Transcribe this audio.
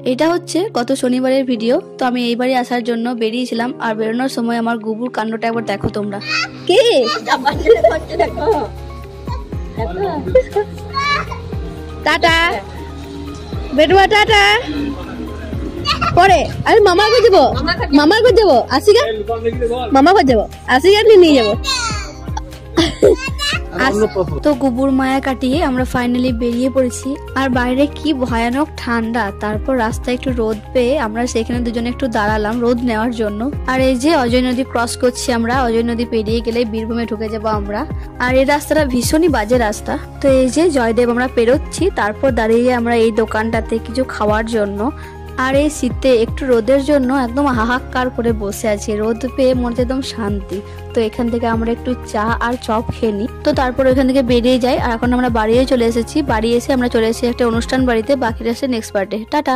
এটা হচ্ছে গত শনিবারের ভিডিও। তো আমি এই বাড়ি আসার জন্য বেরিয়েছিলাম, আর বেরোনোর সময় আমার গুবুর কাণ্ডটা একবার দেখো তোমরা। কি টাটা বেটুয়া, টাটা। পরে আরে মামার ঘর যাবো, মামার ঘর যাবো, আসি গা, মামার ঘর যাবো, আসি গা, নিয়ে যাবো। তো গুবুর মায়া কাটিয়ে আমরা ফাইনালি বেরিয়ে পড়েছি। আর বাইরে কি ভয়ানক ঠান্ডা, তারপর রাস্তায় একটু রোদ পেয়ে আমরা সেখানে দুজনে একটু দাঁড়ালাম রোদ নেওয়ার জন্য। আর এই যে অজয় নদী ক্রস করছি আমরা, অজয় নদী পেরিয়ে গেলে বীরভূমে ঢুকে যাবো আমরা। আর এই রাস্তাটা ভীষণই বাজে রাস্তা। তো এই যে জয়দেব আমরা পেরোচ্ছি, তারপর দাঁড়িয়ে আমরা এই দোকানটাতে কিছু খাওয়ার জন্য। আর এই শীতে একটু রোদের জন্য একদম হাহাকার করে বসে আছি, রোদ পেয়ে মনে হচ্ছে একদম শান্তি। তো এখান থেকে আমরা একটু চা আর চপ খেয়ে নিই, তো তারপর এখান থেকে বেরিয়ে যাই। আর এখন আমরা বাড়িয়ে চলে এসেছি, বাড়ি এসে আমরা চলে এসেছি একটা অনুষ্ঠান বাড়িতে, বাকিটা আসে নেক্সট পার্টে। টাটা।